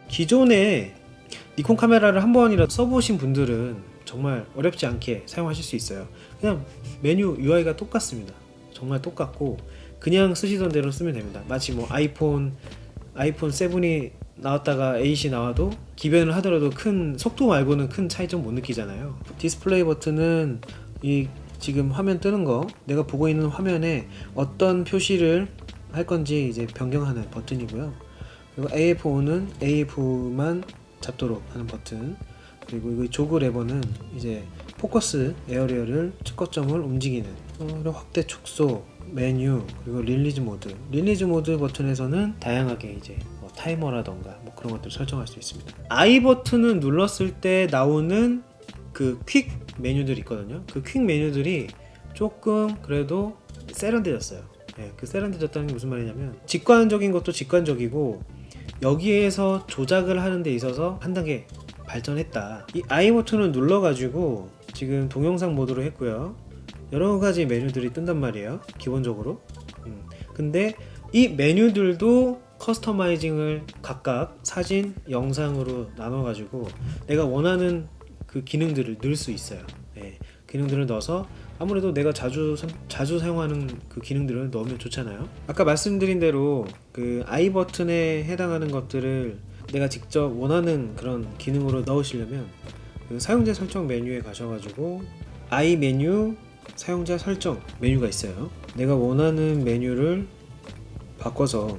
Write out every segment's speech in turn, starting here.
기존에 니콘 카메라를 한 번이라도 써보신 분들은 정말 어렵지 않게 사용하실 수 있어요. 그냥 메뉴 UI가 똑같습니다. 정말 똑같고 그냥 쓰시던 대로 쓰면 됩니다. 마치 뭐 아이폰 7이 나왔다가 8이 나와도 기변을 하더라도 큰 속도 말고는 큰 차이점 못 느끼잖아요. 디스플레이 버튼은 이 지금 화면 뜨는 거, 내가 보고 있는 화면에 어떤 표시를 할 건지 이제 변경하는 버튼이고요. 그리고 AF5는 AF만 잡도록 하는 버튼, 그리고 이 조그 레버는 이제 포커스 에어리어를 측거점을 움직이는, 그리고 확대 축소, 메뉴, 그리고 릴리즈 모드 버튼에서는 다양하게 이제 뭐 타이머라던가 뭐 그런 것들 설정할 수 있습니다. I 버튼을 눌렀을 때 나오는 그 퀵 메뉴들 있거든요. 그 퀵 메뉴들이 조금 그래도 세련되졌어요. 네, 그 세련되졌다는 게 무슨 말이냐면 직관적인 것도 직관적이고 여기에서 조작을 하는 데 있어서 한 단계 발전했다. 이 I 버튼을 눌러가지고 지금 동영상 모드로 했고요. 여러 가지 메뉴들이 뜬단 말이에요. 기본적으로. 근데 이 메뉴들도 커스터마이징을 각각 사진, 영상으로 나눠가지고 내가 원하는 그 기능들을 넣을 수 있어요. 네, 기능들을 넣어서 아무래도 내가 자주 사용하는 그 기능들을 넣으면 좋잖아요. 아까 말씀드린 대로 그 I 버튼에 해당하는 것들을 내가 직접 원하는 그런 기능으로 넣으시려면 그 사용자 설정 메뉴에 가셔가지고 I 메뉴 사용자 설정 메뉴가 있어요. 내가 원하는 메뉴를 바꿔서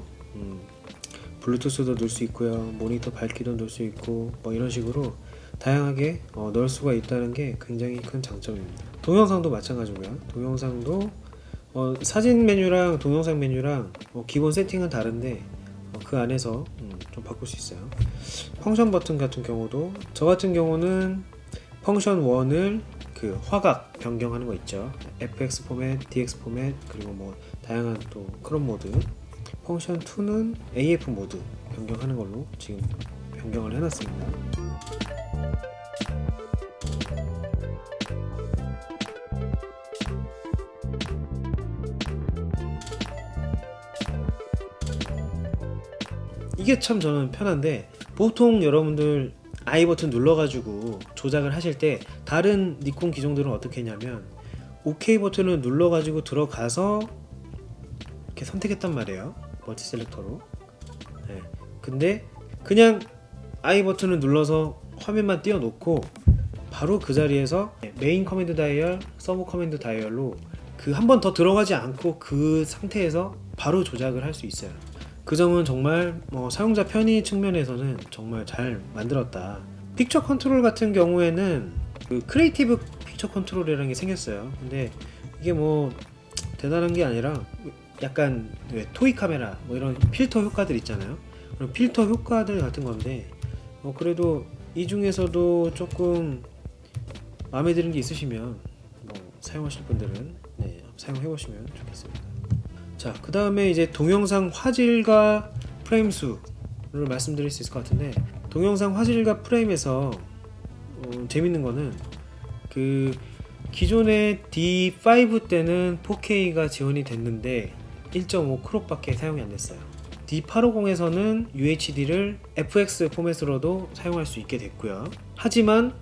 블루투스도 넣을 수 있고요, 모니터 밝기도 넣을 수 있고 뭐 이런 식으로 다양하게 넣을 수가 있다는 게 굉장히 큰 장점입니다. 동영상도 마찬가지고요. 동영상도 사진 메뉴랑 동영상 메뉴랑 기본 세팅은 다른데 그 안에서 좀 바꿀 수 있어요. 펑션 버튼 같은 경우도 저 같은 경우는 펑션 1을 그 화각 변경하는 거 있죠. FX 포맷, DX 포맷, 그리고 뭐 다양한 또 크롭 모드. 펑션 2는 AF 모드 변경하는 걸로 지금 변경을 해놨습니다. 이게 참 저는 편한데, 보통 여러분들 I 버튼 눌러가지고 조작을 하실 때 다른 니콘 기종들은 어떻게 했냐면 OK 버튼을 눌러가지고 들어가서 이렇게 선택했단 말이에요. 멀티 셀렉터로. 네. 근데 그냥 I 버튼을 눌러서 화면만 띄워놓고 바로 그 자리에서 메인 커맨드 다이얼, 서브 커맨드 다이얼로 그 한 번 더 들어가지 않고 그 상태에서 바로 조작을 할 수 있어요. 그 점은 정말 사용자 편의 측면에서는 정말 잘 만들었다. 픽처 컨트롤 같은 경우에는 그 크리에이티브 픽처 컨트롤이라는 게 생겼어요. 근데 이게 뭐 대단한 게 아니라 약간 토이 카메라 뭐 이런 필터 효과들 있잖아요. 그런 필터 효과들 같은 건데 그래도 이 중에서도 조금 마음에 드는 게 있으시면 사용하실 분들은 사용해 보시면 좋겠습니다. 자, 그 다음에 이제 동영상 화질과 프레임 수를 말씀드릴 수 있을 것 같은데, 동영상 화질과 프레임에서 재밌는 거는 그 기존의 D5 때는 4K가 지원이 됐는데 1.5 크롭밖에 사용이 안 됐어요. D850에서는 UHD를 FX 포맷으로도 사용할 수 있게 됐고요. 하지만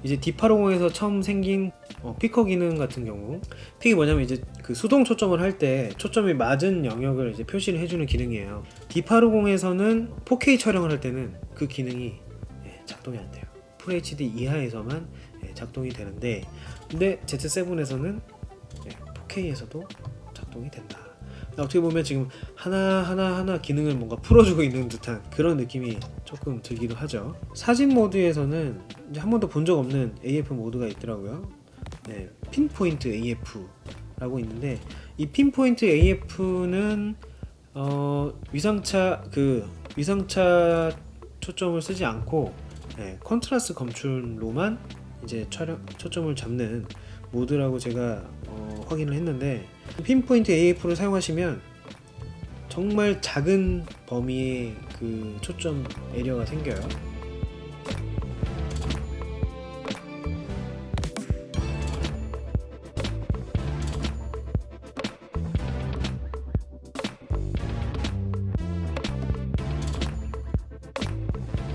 이제 D850에서 처음 생긴 피커 기능 같은 경우, 픽이 뭐냐면 이제 그 수동 초점을 할 때 초점이 맞은 영역을 이제 표시를 해주는 기능이에요. D850에서는 4K 촬영을 할 때는 그 기능이 작동이 안 돼요. FHD 이하에서만 작동이 되는데, 근데 Z7에서는 4K에서도 작동이 된다. 어떻게 보면 지금 하나 기능을 뭔가 풀어주고 있는 듯한 그런 느낌이 조금 들기도 하죠. 사진 모드에서는 이제 한 번도 본 적 없는 AF 모드가 있더라고요. 핀포인트 AF라고 있는데, 이 핀포인트 AF는 위상차 초점을 쓰지 않고 컨트라스트 검출로만 이제 초점을 잡는 모드라고 제가 확인을 했는데, 핀포인트 AF를 사용하시면 정말 작은 범위의 그 초점 에리어가 생겨요.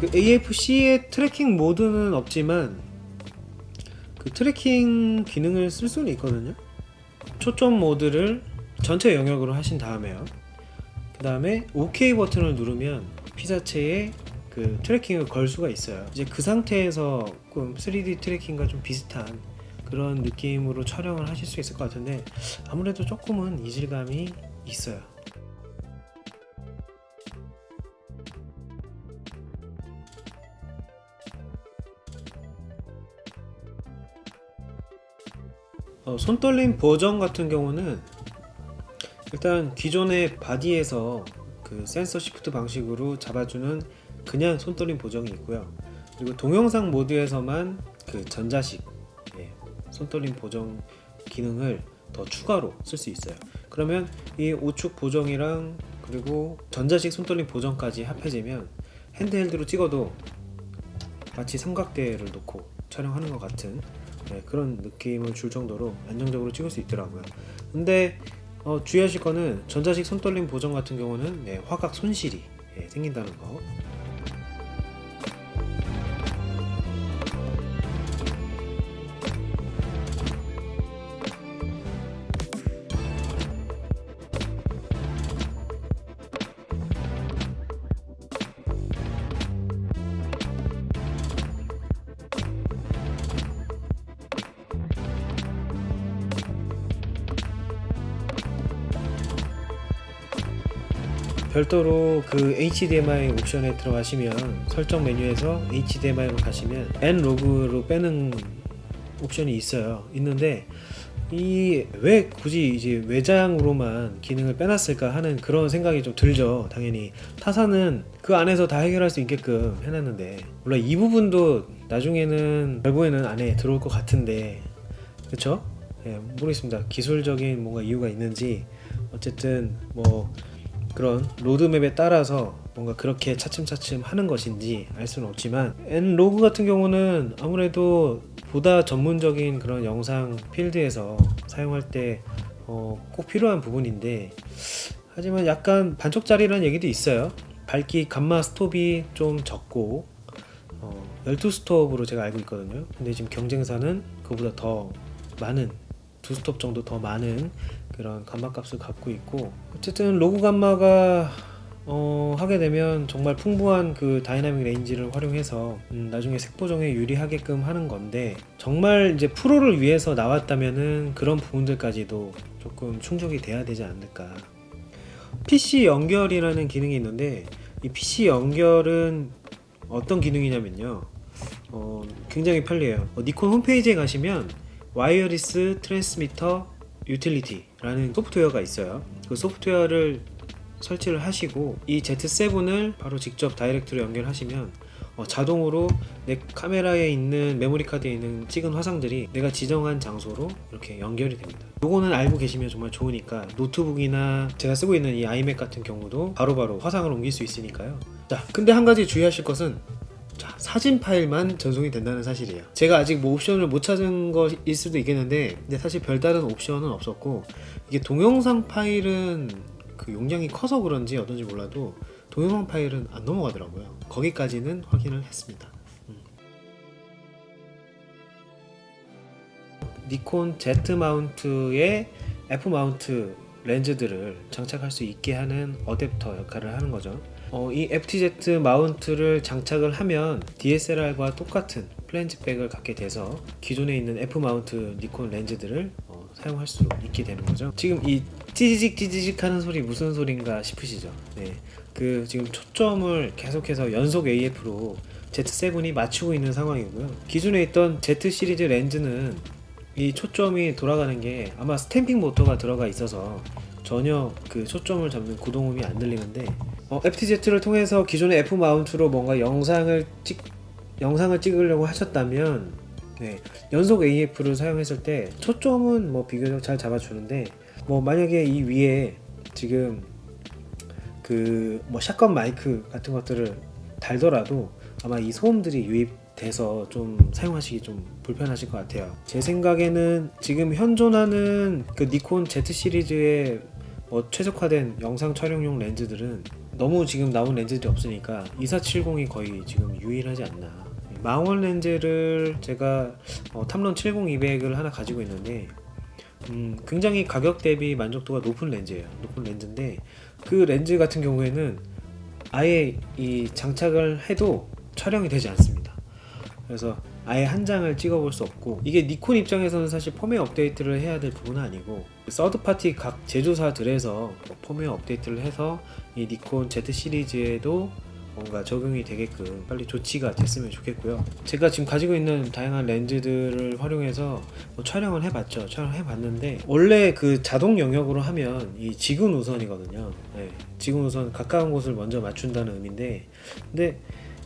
그 AFC의 트래킹 모드는 없지만 그 트래킹 기능을 쓸 수는 있거든요. 초점 모드를 전체 영역으로 하신 다음에요. 그 다음에 OK 버튼을 누르면 피사체에 그 트래킹을 걸 수가 있어요. 이제 그 상태에서 3D 트래킹과 좀 비슷한 그런 느낌으로 촬영을 하실 수 있을 것 같은데 아무래도 조금은 이질감이 있어요. 손떨림 보정 같은 경우는 일단 기존의 바디에서 그 센서 시프트 방식으로 잡아주는 그냥 손떨림 보정이 있고요. 그리고 동영상 모드에서만 그 전자식 손떨림 보정 기능을 더 추가로 쓸 수 있어요. 그러면 이 우측 보정이랑 그리고 전자식 손떨림 보정까지 합해지면 핸드헬드로 찍어도 마치 삼각대를 놓고 촬영하는 것 같은 그런 느낌을 줄 정도로 안정적으로 찍을 수 있더라고요. 근데 주의하실 거는 전자식 손떨림 보정 같은 경우는 화각 손실이 생긴다는 거. 별도로 그 HDMI 옵션에 들어가시면 설정 메뉴에서 HDMI로 가시면 N로그로 빼는 옵션이 있는데 이 왜 굳이 이제 외장으로만 기능을 빼놨을까 하는 그런 생각이 좀 들죠. 당연히 타사는 그 안에서 다 해결할 수 있게끔 해놨는데 물론 이 부분도 나중에는 결국에는 안에 들어올 것 같은데 그쵸? 모르겠습니다. 기술적인 뭔가 이유가 있는지 어쨌든 뭐 그런 로드맵에 따라서 뭔가 그렇게 차츰차츰 하는 것인지 알 수는 없지만 N로그 같은 경우는 아무래도 보다 전문적인 그런 영상 필드에서 사용할 때 꼭 필요한 부분인데 하지만 약간 반쪽짜리라는 얘기도 있어요. 밝기 감마 스톱이 좀 적고 12스톱으로 제가 알고 있거든요. 근데 지금 경쟁사는 그보다 더 많은 2스톱 정도 더 많은 그런 감마 값을 갖고 있고 어쨌든 로그 감마가 하게 되면 정말 풍부한 그 다이나믹 레인지를 활용해서 나중에 색 보정에 유리하게끔 하는 건데 정말 이제 프로를 위해서 나왔다면은 그런 부분들까지도 조금 충족이 돼야 되지 않을까. PC 연결이라는 기능이 있는데 이 PC 연결은 어떤 기능이냐면요 굉장히 편리해요. 니콘 홈페이지에 가시면 와이어리스 트랜스미터 유틸리티라는 소프트웨어가 있어요. 그 소프트웨어를 설치를 하시고 이 Z7을 바로 직접 다이렉트로 연결하시면 자동으로 내 카메라에 있는 메모리 카드에 있는 찍은 화상들이 내가 지정한 장소로 이렇게 연결이 됩니다. 요거는 알고 계시면 정말 좋으니까 노트북이나 제가 쓰고 있는 이 아이맥 같은 경우도 바로바로 화상을 옮길 수 있으니까요. 자, 근데 한 가지 주의하실 것은 사진 파일만 전송이 된다는 사실이에요. 제가 아직 뭐 옵션을 못 찾은 것일 수도 있겠는데 근데 사실 별다른 옵션은 없었고 이게 동영상 파일은 그 용량이 커서 그런지 어떤지 몰라도 동영상 파일은 안 넘어가더라고요. 거기까지는 확인을 했습니다. 니콘 Z 마운트에 F 마운트 렌즈들을 장착할 수 있게 하는 어댑터 역할을 하는 거죠. 이 FTZ 마운트를 장착을 하면 DSLR과 똑같은 플랜지백을 갖게 돼서 기존에 있는 F 마운트 니콘 렌즈들을 사용할 수 있게 되는 거죠. 지금 이 찌지직 하는 소리 무슨 소린가 싶으시죠? 네, 그 지금 초점을 계속해서 연속 AF로 Z7이 맞추고 있는 상황이고요. 기존에 있던 Z 시리즈 렌즈는 이 초점이 돌아가는 게 아마 스탬핑 모터가 들어가 있어서 전혀 그 초점을 잡는 구동음이 안 들리는데 FTZ를 통해서 기존의 F 마운트로 뭔가 영상을 찍으려고 하셨다면 연속 AF를 사용했을 때 초점은 뭐 비교적 잘 잡아주는데 만약에 이 위에 지금 그 샷건 마이크 같은 것들을 달더라도 아마 이 소음들이 유입돼서 좀 사용하시기 좀 불편하실 것 같아요. 제 생각에는 지금 현존하는 그 니콘 Z 시리즈의 뭐 최적화된 영상 촬영용 렌즈들은 너무 지금 나온 렌즈들이 없으니까 2470이 거의 지금 유일하지 않나. 망원 렌즈를 제가 탐론 70-200을 하나 가지고 있는데 굉장히 가격 대비 만족도가 높은 렌즈예요. 높은 렌즈인데 그 렌즈 같은 경우에는 아예 이 장착을 해도 촬영이 되지 않습니다. 그래서 아예 한 장을 찍어볼 수 없고, 이게 니콘 입장에서는 사실 펌웨어 업데이트를 해야 될 부분은 아니고 서드파티 각 제조사들에서 펌웨어 업데이트를 해서 이 니콘 Z 시리즈에도 뭔가 적용이 되게끔 빨리 조치가 됐으면 좋겠고요. 제가 지금 가지고 있는 다양한 렌즈들을 활용해서 촬영을 해봤죠. 촬영해봤는데 원래 그 자동 영역으로 하면 이 지gun 우선이거든요. 네, 지gun 우선 가까운 곳을 먼저 맞춘다는 의미인데, 근데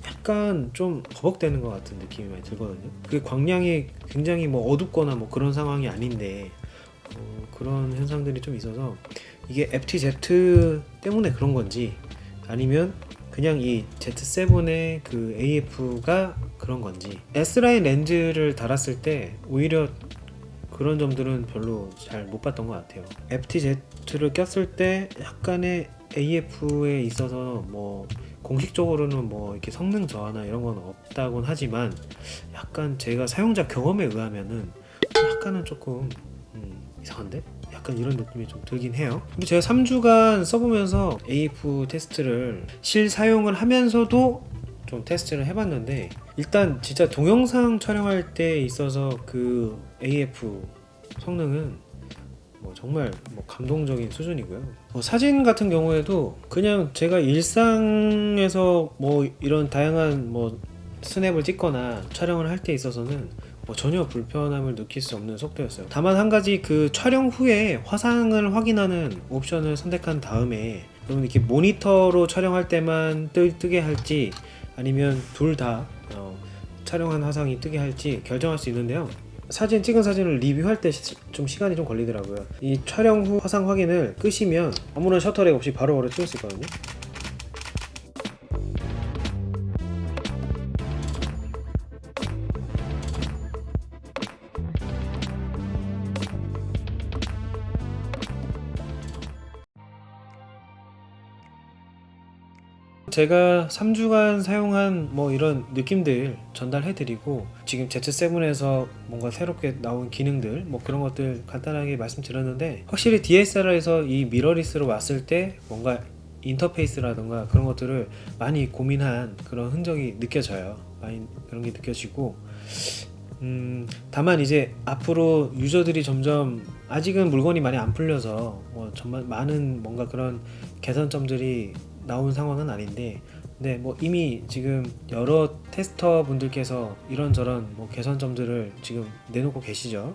약간 좀 버벅대는 것 같은 느낌이 많이 들거든요. 그 광량이 굉장히 뭐 어둡거나 뭐 그런 상황이 아닌데 그런 현상들이 좀 있어서 이게 FTZ 때문에 그런 건지 아니면 그냥 이 Z7의 그 AF가 그런 건지, S라인 렌즈를 달았을 때 오히려 그런 점들은 별로 잘 못 봤던 것 같아요. FTZ를 꼈을 때 약간의 AF에 있어서 뭐 공식적으로는 뭐 이렇게 성능 저하나 이런 건 없다곤 하지만 약간 제가 사용자 경험에 의하면은 약간은 조금 이상한데? 약간 이런 느낌이 좀 들긴 해요. 근데 제가 3주간 써보면서 AF 테스트를 실사용을 하면서도 좀 테스트를 해봤는데, 일단 진짜 동영상 촬영할 때 있어서 그 AF 성능은 뭐 정말 뭐 감동적인 수준이고요. 사진 같은 경우에도 그냥 제가 일상에서 뭐 이런 다양한 뭐 스냅을 찍거나 촬영을 할 때 있어서는 뭐 전혀 불편함을 느낄 수 없는 속도였어요. 다만 한 가지, 그 촬영 후에 화상을 확인하는 옵션을 선택한 다음에 그러면 이렇게 모니터로 촬영할 때만 뜨게 할지 아니면 둘 다 촬영한 화상이 뜨게 할지 결정할 수 있는데요. 찍은 사진을 리뷰할 때 좀 시간이 좀 걸리더라고요. 이 촬영 후 화상 확인을 끄시면 아무런 셔터렉 없이 바로바로 찍을 수 있거든요. 제가 3주간 사용한 뭐 이런 느낌들 전달해드리고, 지금 Z7에서 뭔가 새롭게 나온 기능들 뭐 그런 것들 간단하게 말씀드렸는데, 확실히 DSLR에서 이 미러리스로 왔을 때 뭔가 인터페이스라던가 그런 것들을 많이 고민한 그런 흔적이 느껴져요. 많이 그런 게 느껴지고, 다만 이제 앞으로 유저들이 점점, 아직은 물건이 많이 안 풀려서 뭐 정말 많은 뭔가 그런 개선점들이 나온 상황은 아닌데, 근데 뭐 이미 지금 여러 테스터 분들께서 이런저런 뭐 개선점들을 지금 내놓고 계시죠.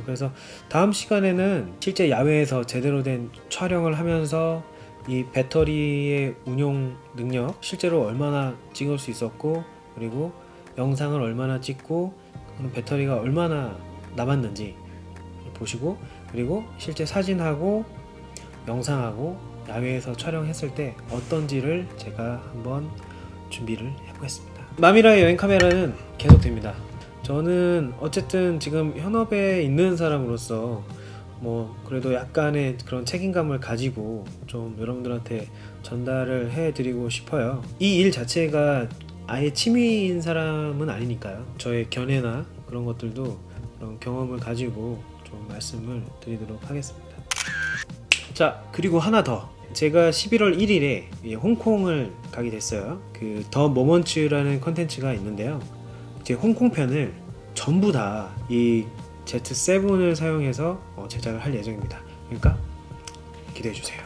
그래서 다음 시간에는 실제 야외에서 제대로 된 촬영을 하면서 이 배터리의 운용 능력, 실제로 얼마나 찍을 수 있었고, 그리고 영상을 얼마나 찍고 그럼 배터리가 얼마나 남았는지 보시고, 그리고 실제 사진하고 영상하고 야외에서 촬영했을 때 어떤지를 제가 한번 준비를 해보겠습니다. 마미라의 여행 카메라는 계속됩니다. 저는 어쨌든 지금 현업에 있는 사람으로서 뭐 그래도 약간의 그런 책임감을 가지고 좀 여러분들한테 전달을 해드리고 싶어요. 이 일 자체가 아예 취미인 사람은 아니니까요. 저의 견해나 그런 것들도 그런 경험을 가지고 좀 말씀을 드리도록 하겠습니다. 자, 그리고 하나 더. 제가 11월 1일에 홍콩을 가게 됐어요. 그 더 모먼츠라는 컨텐츠가 있는데요. 이제 홍콩 편을 전부 다 이 Z7을 사용해서 제작을 할 예정입니다. 그러니까 기대해 주세요.